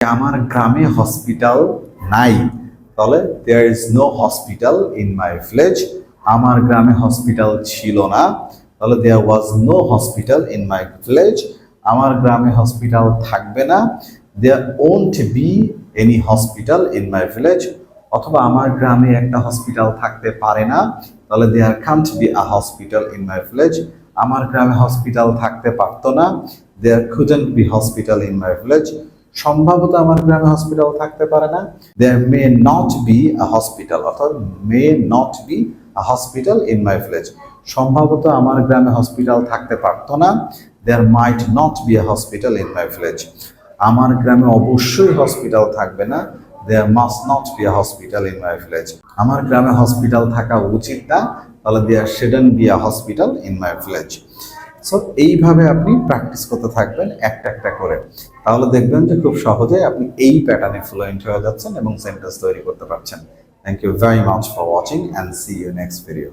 আমার গ্রামে হসপিটাল নাই, তাহলে there is no hospital in my village. আমার গ্রামে হসপিটাল ছিল না, তাহলে there was no hospital in my village. আমার গ্রামে হসপিটাল থাকবে না, there won't be any hospital in my village. অথবা আমার গ্রামে একটা হসপিটাল থাকতে পারে না, তাহলে there can't be a hospital in my village. আমার গ্রামে হসপিটাল থাকতে পারতো না, there couldn't be hospital in my village. সম্ভবত আমার গ্রামে হসপিটাল থাকতে পারে না, there may not be a hospital, অর্থাৎ may not be a hospital in my village. সম্ভবত আমার গ্রামে হসপিটাল থাকতে পারতো না, there might not be a hospital in my village. আমার গ্রামে অবশ্যই হসপিটাল থাকবে না, there must not be a hospital in my village. আমার গ্রামে হসপিটাল থাকা উচিত না, তাহলে there shouldn't be a hospital in my village. So এইভাবে আপনি প্র্যাকটিস করতে থাকবেন একটা একটা করে, তাহলে দেখবেন যে খুব সহজে আপনি এই প্যাটার্নে ফ্লুয়েন্ট হয়ে যাচ্ছেন এবং সেন্টেন্স তৈরি করতে পারছেন। Thank you very much for watching and see you next video.